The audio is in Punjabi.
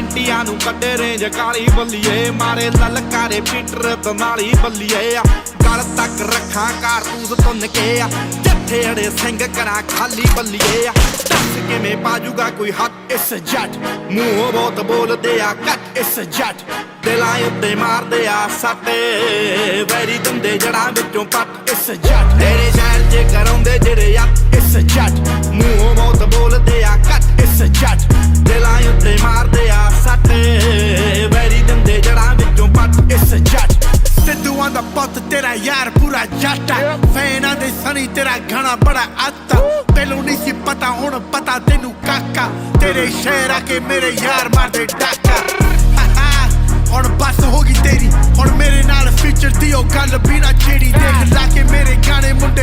ਇੰਡੀਆ ਨੂੰ ਕੱਢੇ ਰੇਂਜ ਕਾਲੀ ਬੱਲੀਏ ਮਾਰੇ ਲਲਕਾਰੇ ਪੀਟਰ ਦਨਾਲੀ ਬੱਲੀਏ ਗਲ ਤੱਕ ਰੱਖਾਂ ਕਾਰਤੂਸ ਤੁੰਨ ਕੇ ਜੱਥੇ ਅੜੇ ਸਿੰਘ ਕਰਾਂ ਖਾਲੀ ਬੱਲੀਏ ਦੱਸ ਕਿਵੇਂ ਪਾਜੂਗਾ ਕੋਈ ਹੱਥ ਇਸ ਜੱਟ ਮੂੰਹੋਂ ਬਹੁਤ ਬੋਲਦੇ ਆ ਕੱਟ ਇਸ ਜੱਟ ਦਿਲਾਂ ਉੱਤੇ ਮਾਰਦੇ ਆ ਸੱਟੇ ਵੈਰੀ ਦੰਦੇ ਜੜਾਂ ਵਿੱਚੋਂ ਪੱਟ ਇਸ ਜੱਟ ਤੇਰੇ ਸ਼ਹਿਰ 'ਚ ਕਰਾਉਂਦੇ ਜਿਹੜੇ ਆ ਇਸ ਜੱਟ ਮੂੰਹੋਂ ਬਹੁਤ ਬੋਲਦੇ ਆ ਕੱਟ ਇਸ ਜੱਟ ਦਿਲਾਂ ਉੱਤੇ ਮਾਰਦੇ ਆ ਸੱਟੇ ਵੈਰੀ ਦੰਦੇ ਜੜਾਂ ਵਿੱਚੋਂ ਪੱਟ ਇਸ ਜੱਟ ਸਿੱਧੂਆਂ ਦਾ ਪੁੱਤ ਤੇਰਾ ਯਾਰ ਪੂਰਾ ਜੱਟ ਫੈਨਾਂ ਦੇ ਸਣੀ ਤੇਰਾ ਗਾਣਾ ਬੜਾ ਆਤਾ ਪਹਿਲੋਂ ਨਹੀਂ ਸੀ ਪਤਾ ਹੁਣ ਪਤਾ ਤੈਨੂੰ ਕਾਕਾ ਤੇਰੇ ਸ਼ਹਿਰ ਆ ਕੇ ਮੇਰੇ ਯਾਰ ਮਾਰਦੇ ਡਾਕਾ ਹੁਣ ਬਸ ਹੋ ਗਈ ਤੇਰੀ ਹੁਣ ਮੇਰੇ ਨਾਲ ਫੀਚਰ ਦੀ ਉਹ ਗੱਲ ਵੀ ਨਾ ਛੇੜੀ ਦੇਖ ਲਾ ਕੇ ਮੇਰੇ ਗਾਣੇ ਮੁੰਡੇ